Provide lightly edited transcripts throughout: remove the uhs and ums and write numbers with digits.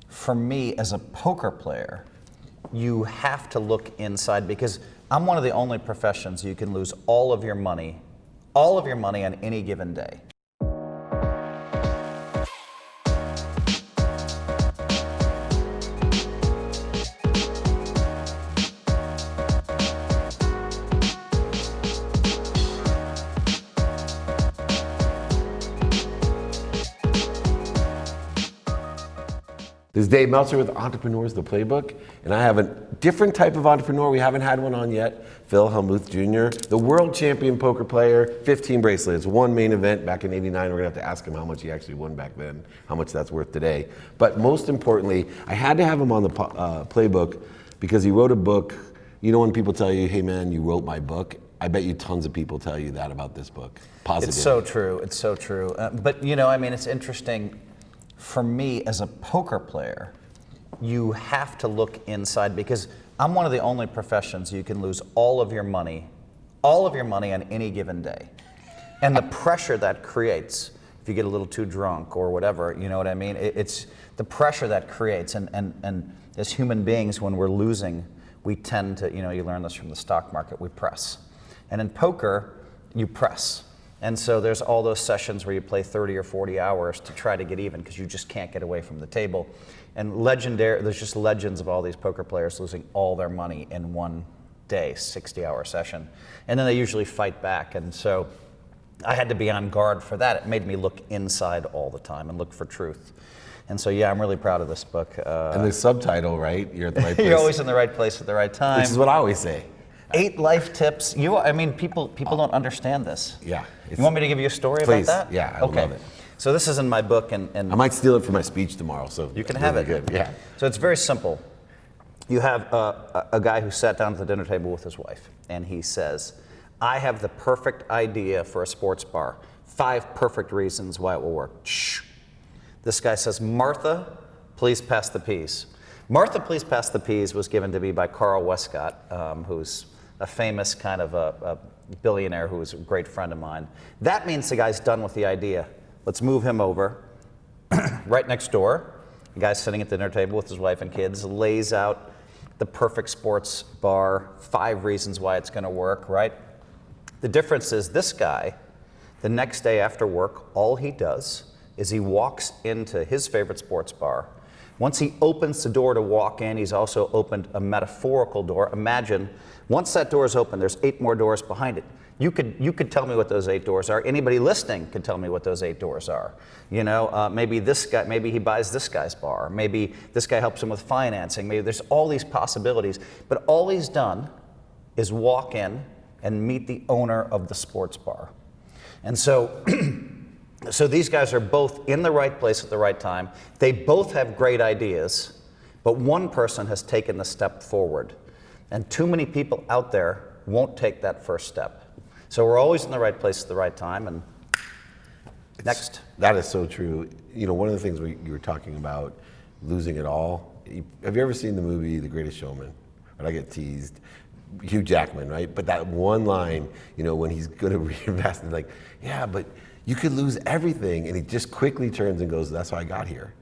for me as a poker player, you have to look inside, because I'm one of the only professions you can lose all of your money on any given day. This is Dave Meltzer with Entrepreneurs, the Playbook, and I have a different type of entrepreneur. We haven't had one on yet. Phil Hellmuth Jr., the world champion poker player, 15 bracelets, one main event back in '89. We're gonna have to ask him how much he actually won back then, how much that's worth today. But most importantly, I had to have him on the Playbook because he wrote a book. You know when people tell you, hey man, you wrote my book? I bet you tons of people tell you that about this book. Positive. It's so true, it's so true. But you know, I mean, it's interesting. For me as a poker player, you have to look inside, because I'm one of the only professions you can lose all of your money on any given day. And the pressure that creates, if you get a little too drunk or whatever, you know what I mean? It's the pressure that creates, and as human beings, when we're losing, we tend to, you know, you learn this from the stock market, we press. And in poker, you press. And so there's all those sessions where you play 30 or 40 hours to try to get even, because you just can't get away from the table. And there's just legends of all these poker players losing all their money in one day, 60-hour session. And then they usually fight back. And so I had to be on guard for that. It made me look inside all the time and look for truth. And so, yeah, I'm really proud of this book. And the subtitle, right? You're at the right place. You're always in the right place at the right time. This is what I always say. 8 life tips. People don't understand this. Yeah. You want me to give you a story Please. about that? Yeah, I would love it. So this is in my book, and I might steal it for my speech tomorrow, so you can have it. Good. Yeah. So it's very simple. You have a guy who sat down at the dinner table with his wife, and he says, I have the perfect idea for a sports bar. 5 perfect reasons why it will work. Shh. This guy says, Martha, please pass the peas. Martha, please pass the peas was given to me by Carl Westcott, who's a famous kind of a billionaire who was a great friend of mine. That means the guy's done with the idea. Let's move him over. Right next door, the guy's sitting at the dinner table with his wife and kids, lays out the perfect sports bar, 5 reasons why it's gonna work, right? The difference is this guy, the next day after work, all he does is he walks into his favorite sports bar. Once he opens the door to walk in, he's also opened a metaphorical door. Imagine, once that door is open, there's 8 more doors behind it. You could tell me what those 8 doors are. Anybody listening could tell me what those 8 doors are. You know, maybe this guy, maybe he buys this guy's bar. Maybe this guy helps him with financing. Maybe there's all these possibilities. But all he's done is walk in and meet the owner of the sports bar. And so, so these guys are both in the right place at the right time. They both have great ideas, but one person has taken the step forward. And too many people out there won't take that first step. So we're always in the right place at the right time. And next. That is so true. You know, one of the things you were talking about, losing it all. Have you ever seen the movie The Greatest Showman? When I get teased. Hugh Jackman, right? But that one line, you know, when he's going to reinvest, and like, yeah, but you could lose everything. And he just quickly turns and goes, that's how I got here.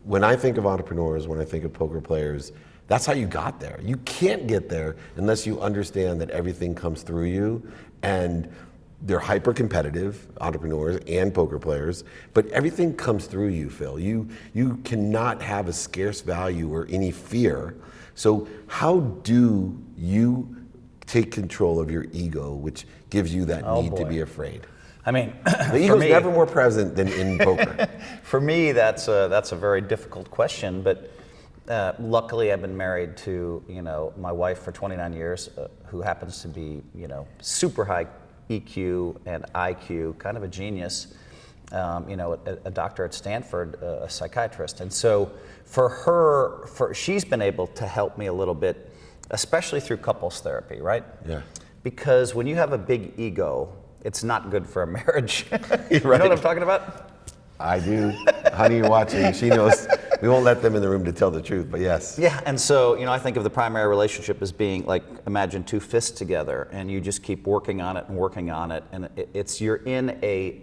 When I think of entrepreneurs, when I think of poker players, that's how you got there. You can't get there unless you understand that everything comes through you, and they're hyper competitive, entrepreneurs and poker players, but everything comes through you, Phil. You cannot have a scarce value or any fear. So how do you take control of your ego, which gives you that need to be afraid? I mean, the ego's never more present than in poker. For me, that's a very difficult question, but luckily I've been married to, you know, my wife for 29 years, who happens to be, you know, super high EQ and IQ, kind of a genius, you know, a doctor at Stanford, a psychiatrist. And so for her, she's been able to help me a little bit, especially through couples therapy, right? Yeah. Because when you have a big ego, it's not good for a marriage. Right. You know what I'm talking about? I do. Honey, you're watching. She knows. We won't let them in the room to tell the truth, but yes. Yeah, and so, you know, I think of the primary relationship as being like, imagine 2 fists together, and you just keep working on it and working on it, and you're in a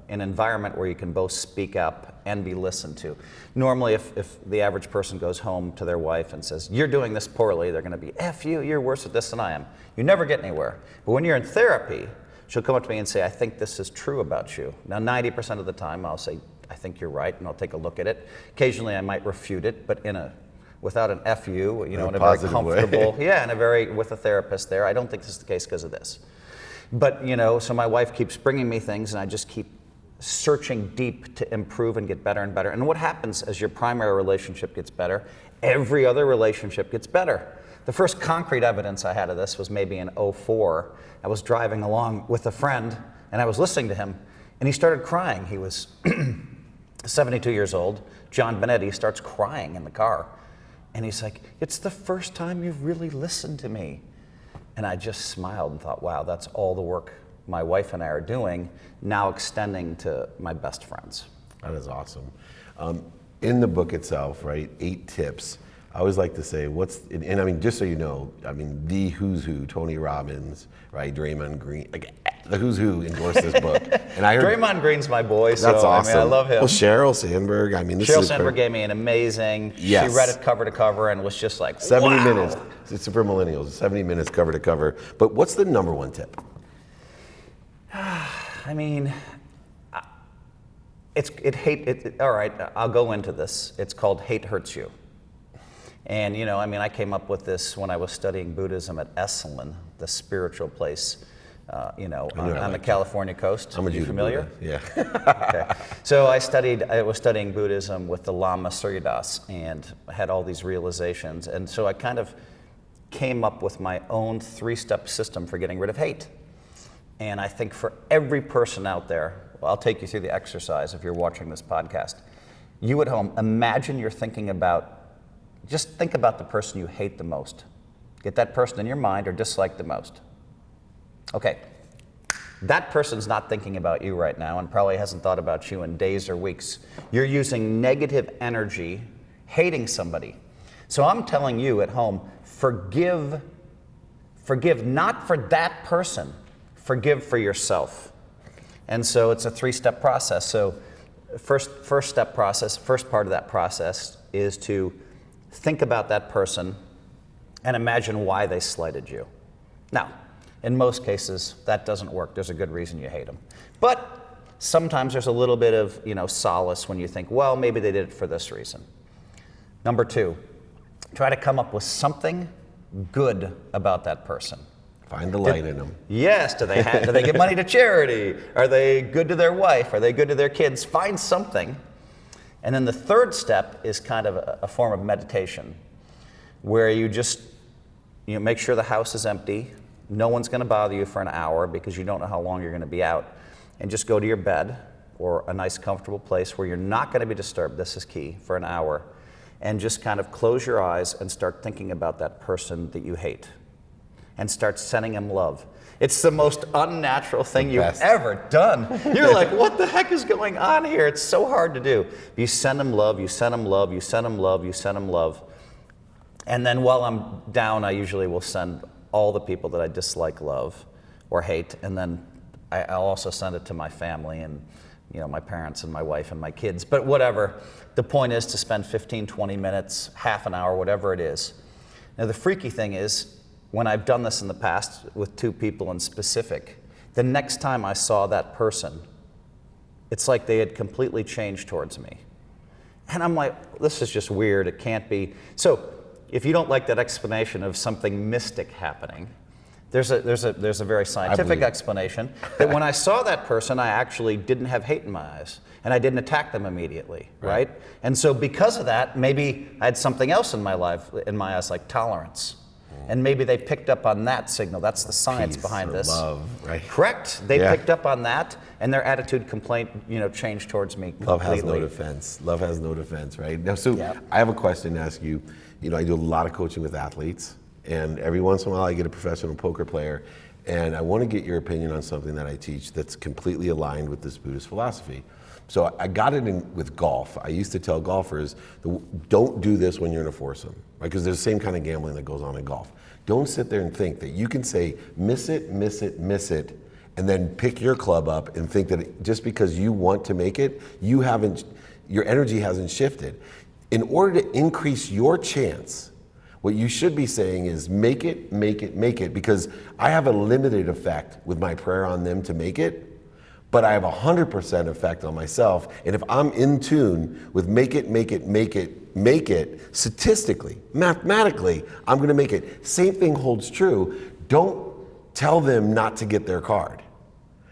an environment where you can both speak up and be listened to. Normally, if the average person goes home to their wife and says, "You're doing this poorly," they're going to be, "F you, you're worse at this than I am." You never get anywhere. But when you're in therapy, she'll come up to me and say, "I think this is true about you." Now, 90% of the time, I'll say, "I think you're right," and I'll take a look at it. Occasionally, I might refute it, but without an F you, in a very comfortable, with a therapist there. I don't think this is the case because of this. But, so my wife keeps bringing me things, and I just keep searching deep to improve and get better and better. And what happens as your primary relationship gets better, every other relationship gets better. The first concrete evidence I had of this was maybe in '04. I was driving along with a friend, and I was listening to him, and he started crying. He was 72 years old. John Benetti starts crying in the car. And he's like, "It's the first time you've really listened to me." And I just smiled and thought, wow, that's all the work my wife and I are doing, now extending to my best friends. That is awesome. In the book itself, right, 8 tips. I always like to say, and I mean, just so you know, I mean, the who's who, Tony Robbins, right, Draymond Green, like the who's who endorsed this book. And I heard Draymond Green's my boy, so that's awesome. I love him. Well, Sheryl Sandberg, I mean, Sheryl Sandberg gave me an amazing, yes. She read it cover to cover and was just like, 70 wow. minutes. It's for millennials, 70 minutes cover to cover. But what's the number one tip? I mean, all right, I'll go into this. It's called Hate Hurts You. And, I came up with this when I was studying Buddhism at Esalen, the spiritual place, on the California coast. I'm a Jew. Familiar? Yeah. Okay. So I was studying Buddhism with the Lama Suryadas and had all these realizations. And so I kind of came up with my own 3-step system for getting rid of hate. And I think for every person out there, I'll take you through the exercise if you're watching this podcast. You at home, imagine you're just think about the person you hate the most. Get that person in your mind or dislike the most. Okay, that person's not thinking about you right now and probably hasn't thought about you in days or weeks. You're using negative energy, hating somebody. So I'm telling you at home, forgive not for that person, forgive for yourself. And so it's a 3-step process. So first part of that process is to think about that person and imagine why they slighted you. Now, in most cases, that doesn't work. There's a good reason you hate them. But sometimes there's a little bit of, solace when you think, well, maybe they did it for this reason. Number 2, try to come up with something good about that person. Find the light in them. Yes. Do they give money to charity? Are they good to their wife? Are they good to their kids? Find something. And then the 3rd step is kind of a form of meditation where you just make sure the house is empty. No one's going to bother you for an hour because you don't know how long you're going to be out. And just go to your bed or a nice comfortable place where you're not going to be disturbed. This is key, for an hour. And just kind of close your eyes and start thinking about that person that you hate. And start sending him love. It's the most unnatural thing you've ever done. You're like, what the heck is going on here? It's so hard to do. You send him love, you send him love, you send him love, you send him love. And then while I'm down, I usually will send all the people that I dislike love or hate. And then I'll also send it to my family and my parents and my wife and my kids. But whatever. The point is to spend 15, 20 minutes, half an hour, whatever it is. Now the freaky thing is, when I've done this in the past with 2 people in specific, the next time I saw that person, it's like they had completely changed towards me. And I'm like, this is just weird, it can't be. So if you don't like that explanation of something mystic happening, there's a very scientific explanation that when I saw that person, I actually didn't have hate in my eyes. And I didn't attack them immediately, right? And so because of that, maybe I had something else in my life, in my eyes, like tolerance. And maybe they picked up on that signal. That's the science behind this. Love, right? Correct. They picked up on that, and their attitude changed towards me completely. Love has no defense. Love has no defense, right? Now, so I have a question to ask you. I do a lot of coaching with athletes, and every once in a while I get a professional poker player, and I want to get your opinion on something that I teach that's completely aligned with this Buddhist philosophy. So I got it in with golf. I used to tell golfers, don't do this when you're in a foursome, right? Because there's the same kind of gambling that goes on in golf. Don't sit there and think that you can say, miss it, miss it, miss it, and then pick your club up and think that just because you want to make it, your energy hasn't shifted. In order to increase your chance, what you should be saying is make it, make it, make it, because I have a limited effect with my prayer on them to make it, but I have 100% effect on myself. And if I'm in tune with make it, make it, make it, make it, statistically, mathematically, I'm gonna make it. Same thing holds true. Don't tell them not to get their card.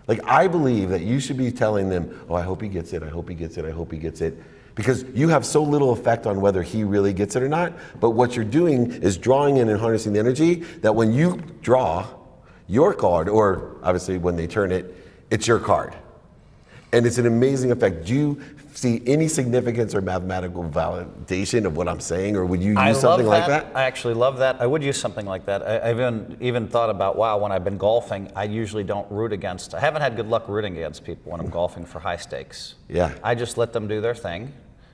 Like, I believe that you should be telling them, oh, I hope he gets it, I hope he gets it, I hope he gets it. Because you have so little effect on whether he really gets it or not, but what you're doing is drawing in and harnessing the energy that when you draw your card, or obviously when they turn it, it's your card. And it's an amazing effect. Do you see any significance or mathematical validation of what I'm saying, or would you use something like that? I actually love that. I would use something like that. I've even thought about, wow, when I've been golfing, I usually don't root against, I haven't had good luck rooting against people when I'm golfing for high stakes. Yeah. I just let them do their thing.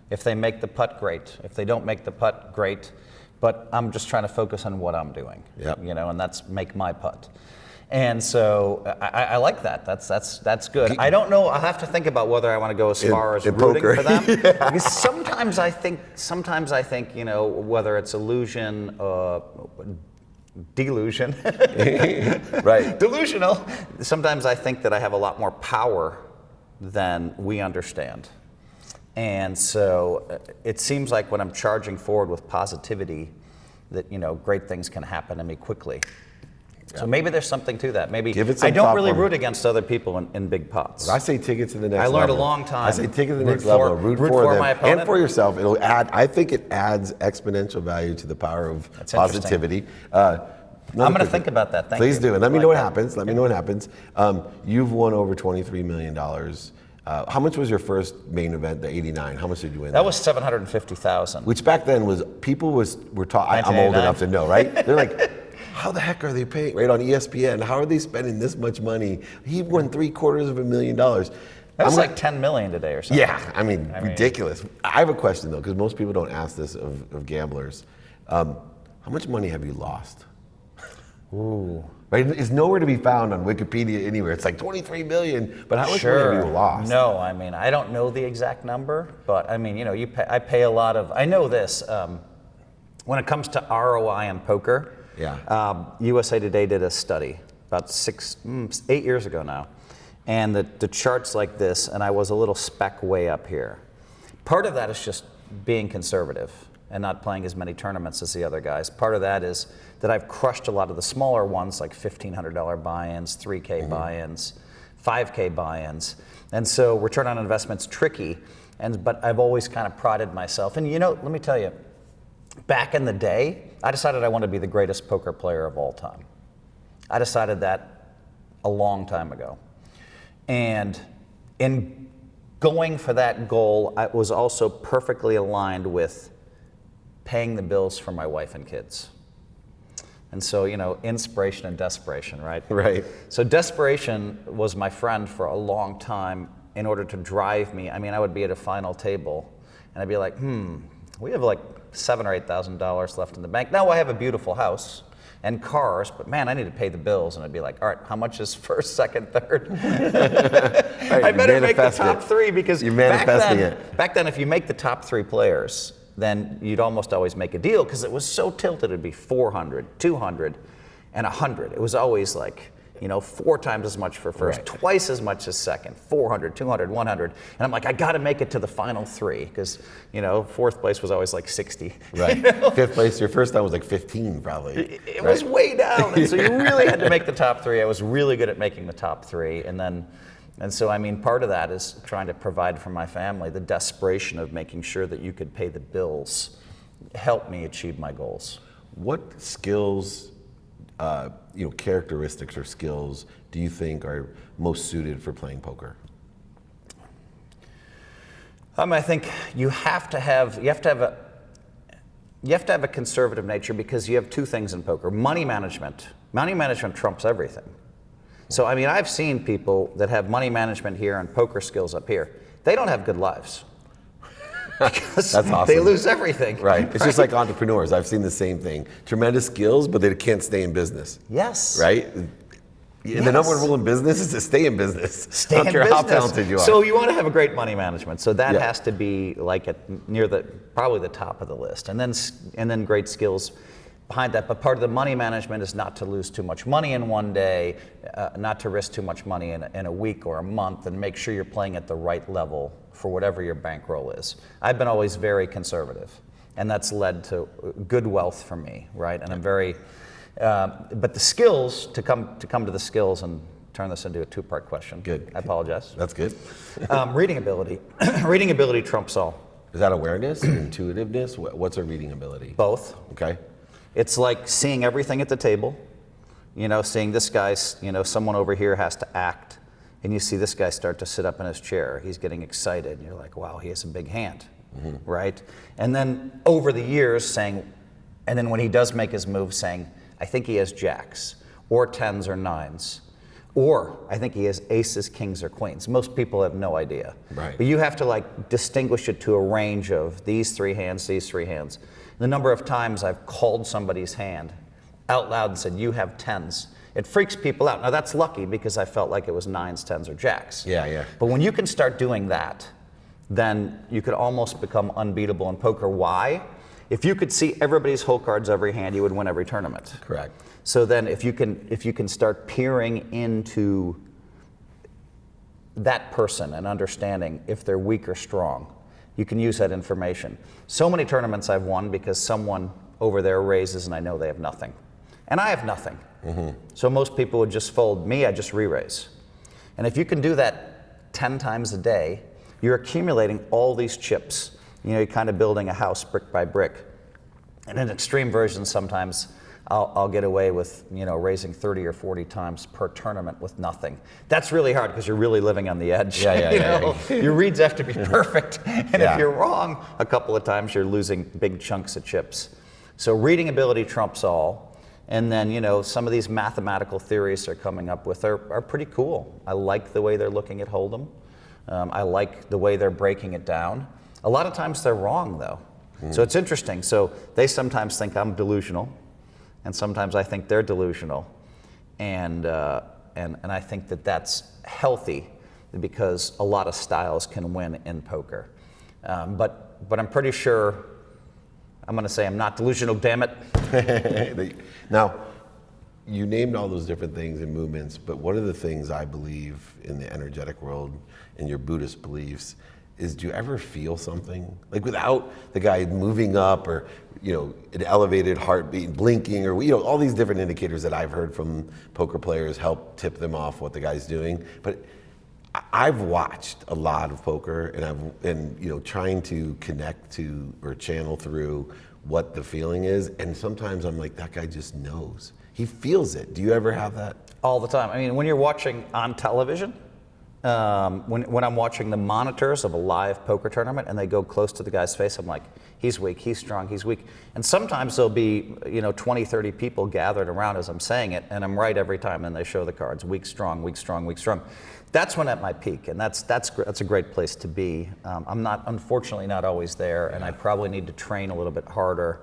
If they make the putt, great. If they don't make the putt, great. But I'm just trying to focus on what I'm doing. Yep. And that's make my putt. And so I like that. That's good. I don't know. I'll have to think about whether I want to go as far as rooting poker. for them. Yeah. Because sometimes I think, whether it's illusion, delusion, Right. delusional. Sometimes I think that I have a lot more power than we understand. And so it seems like when I'm charging forward with positivity, that great things can happen to me quickly. So maybe there's something to that. Maybe I don't really root against other people in big pots. I say take it to the next level. I learned a long time. I say take it to the next level. Root for them my opponent. and for yourself. It'll add. I think it adds exponential value to the power of positivity. I'm going to think about that. Please do, and let me know what happens. Let me know what happens. You've won over $23 million. How much was your first main event, the '89? How much did you win? That was $750,000. Which back then was were taught. I'm old enough to know, right? They're like, how the heck are they paying? Right on ESPN, how are they spending this much money? He won $750,000. That's like $10 million today or something. Yeah, I mean, ridiculous. I have a question though, because most people don't ask this of gamblers. How much money have you lost? Ooh. Right, it's nowhere to be found on Wikipedia anywhere. It's like 23 million, but how much money have you lost? No, I don't know the exact number, but I pay a lot of. I know this. When it comes to ROI in poker, USA Today did a study about 8 years ago now, and the chart's like this, and I was a little speck way up here. Part of that is just being conservative and not playing as many tournaments as the other guys. Part of that is that I've crushed a lot of the smaller ones, like $1,500 buy-ins, 3K buy-ins, 5K buy-ins. And so return on investment's tricky, but I've always kind of prided myself. And let me tell you, back in the day, I decided I wanted to be the greatest poker player of all time. I decided that a long time ago. And in going for that goal, I was also perfectly aligned with paying the bills for my wife and kids. And so, inspiration and desperation, right? Right. So desperation was my friend for a long time in order to drive me. I would be at a final table and I'd be like, we have like $7,000 or $8,000 left in the bank. Now I have a beautiful house and cars, but man, I need to pay the bills. And I'd be like, all right, how much is first, second, third? Right, I better make the top three, because you're manifesting it. Back then, if you make the top three players, then you'd almost always make a deal, because it was so tilted. It'd be 400, 200, and 100. It was always like, 4 times as much for first, twice as much as second, 400, 200, 100. And I'm like, I got to make it to the final three, because, fourth place was always like 60. Right. Fifth place, your first time was like 15 probably. It was way down. And so you really had to make the top three. I was really good at making the top three. And so, part of that is trying to provide for my family. The desperation of making sure that you could pay the bills helped me achieve my goals. What skills, characteristics or skills do you think are most suited for playing poker? I think you have to have a conservative nature, because you have two things in poker: money management. Money management trumps everything. So, I've seen people that have money management here and poker skills up here. They don't have good lives. Because That's awesome. They lose everything. Right. It's just like entrepreneurs. I've seen the same thing. Tremendous skills, but they can't stay in business. Yes. Right? And the number one rule in business is to stay in business. Stay I don't in care business. how talented you are. So you want to have a great money management. So that Yeah. has to be like near probably the top of the list, and then great skills behind that. But part of the money management is not to lose too much money in one day, not to risk too much money in a week or a month, and make sure you're playing at the right level for whatever your bankroll is. I've been always very conservative, and that's led to good wealth for me, right? And I'm very. But the skills, to come to the skills and turn this into a two-part question. Good. I apologize. That's good. Reading ability. Reading ability trumps all. Is that awareness, intuitiveness? What's a reading ability? Both. Okay. It's like seeing everything at the table. Seeing this guy, someone over here has to act, and you see this guy start to sit up in his chair. He's getting excited, and you're like, wow, he has a big hand, right? And then over the years and then when he does make his move, saying, I think he has jacks, or tens or nines, or I think he has aces, kings, or queens. Most people have no idea. Right. But you have to distinguish it to a range of these three hands, these three hands. The number of times I've called somebody's hand out loud and said, you have tens. It freaks people out. Now that's lucky because I felt like it was nines, tens, or jacks. Yeah. But when you can start doing that, then you could almost become unbeatable in poker. Why? If you could see everybody's hole cards every hand, you would win every tournament. Correct. So then if you can start peering into that person and understanding if they're weak or strong, you can use that information. So many tournaments I've won because someone over there raises and I know they have nothing. And I have nothing. So most people would just fold. Me, I just re-raise. And if you can do that 10 times a day, you're accumulating all these chips. You're kind of building a house brick by brick. And in extreme versions, sometimes I'll get away with raising 30 or 40 times per tournament with nothing. That's really hard because you're really living on the edge. Yeah. Your reads have to be perfect, and Yeah. if you're wrong a couple of times, you're losing big chunks of chips. So reading ability trumps all. And then some of these mathematical theories they're coming up with are pretty cool. I like the way they're looking at Hold'em. I like the way they're breaking it down. A lot of times they're wrong though. So it's interesting. So they sometimes think I'm delusional, and sometimes I think they're delusional, and I think that's healthy because a lot of styles can win in poker. But I'm pretty sure I'm going to say I'm not delusional. Damn it. Now, you named all those different things and movements, but one of the things I believe in the energetic world and your Buddhist beliefs is, do you ever feel something? Like without the guy moving up or, an elevated heartbeat, blinking, or, all these different indicators that I've heard from poker players help tip them off what the guy's doing. But I've watched a lot of poker, and trying to connect to or channel through what the feeling is. And sometimes I'm like, that guy just knows. He feels it. Do you ever have that? All the time. I mean, when you're watching on television, when I'm watching the monitors of a live poker tournament and they go close to the guy's face, I'm like, he's weak, he's strong, he's weak. And sometimes there'll be 20, 30 people gathered around as I'm saying it, and I'm right every time, and they show the cards, weak, strong, weak, strong, weak, strong. That's when at my peak, and that's a great place to be. I'm unfortunately not always there, and I probably need to train a little bit harder.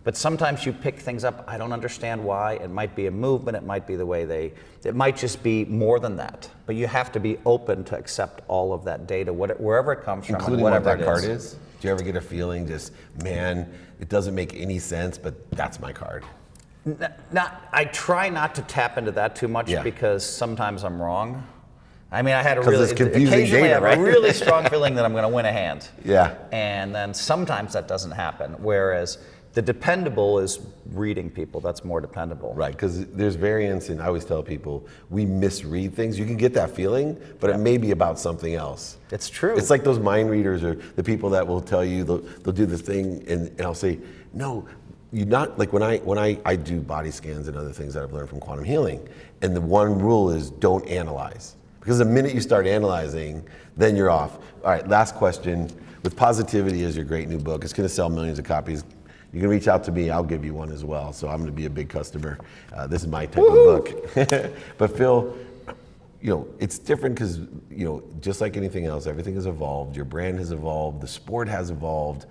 But sometimes you pick things up, I don't understand why. It might be a movement, it might be the way it might just be more than that. But you have to be open to accept all of that data, wherever it comes from, including and whatever what that card is. Do you ever get a feeling just, man, it doesn't make any sense, but that's my card? I try not to tap into that too much because sometimes I'm wrong. I mean, I had occasionally I have right? a really strong feeling that I'm going to win a hand. Yeah. And then sometimes that doesn't happen, whereas the dependable is reading people. That's more dependable. Right, because there's variance, and I always tell people, we misread things. You can get that feeling, but it may be about something else. It's true. It's like those mind readers or the people that will tell you, they'll do this thing, and I'll say, no, you're not, like when I do body scans and other things that I've learned from quantum healing, and the one rule is don't analyze. Because the minute you start analyzing, then you're off. All right, last question. With Positivity is your great new book. It's going to sell millions of copies. You can reach out to me, I'll give you one as well. So I'm going to be a big customer. This is my type of book. But Phil, it's different because, just like anything else, everything has evolved. Your brand has evolved. The sport has evolved.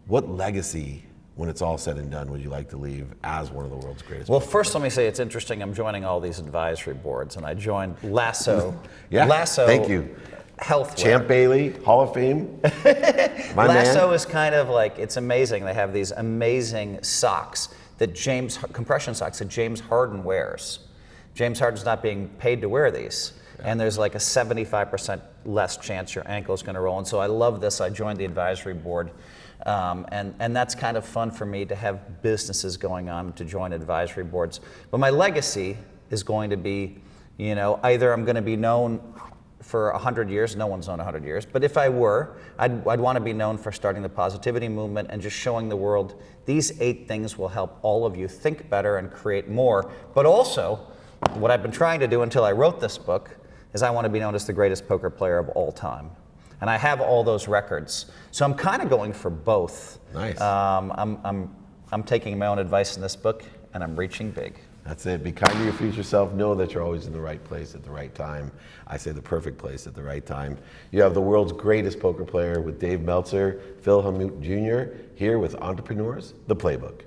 What legacy when it's all said and done, would you like to leave as one of the world's greatest? Well, poker first let me say it's interesting. I'm joining all these advisory boards, and I joined Lasso. Yeah, Lasso. thank you. Healthwear. Champ Bailey, Hall of Fame. My Lasso man. is kind of like, it's amazing. They have these amazing socks compression socks that James Harden wears. James Harden's not being paid to wear these. And there's like a 75% less chance your ankle is going to roll. And so I love this. I joined the advisory board. And that's kind of fun for me to have businesses going on to join advisory boards. But my legacy is going to be, either I'm going to be known for 100 years, no one's known 100 years, but if I were, I'd want to be known for starting the positivity movement and just showing the world these 8 things will help all of you think better and create more. But also, what I've been trying to do until I wrote this book is I want to be known as the greatest poker player of all time. And I have all those records. So I'm kind of going for both. Nice. I'm taking my own advice in this book, and I'm reaching big. That's it. Be kind to your future self. Know that you're always in the right place at the right time. I say the perfect place at the right time. You have the world's greatest poker player with Dave Meltzer, Phil Hellmuth Jr. here with Entrepreneurs, the Playbook.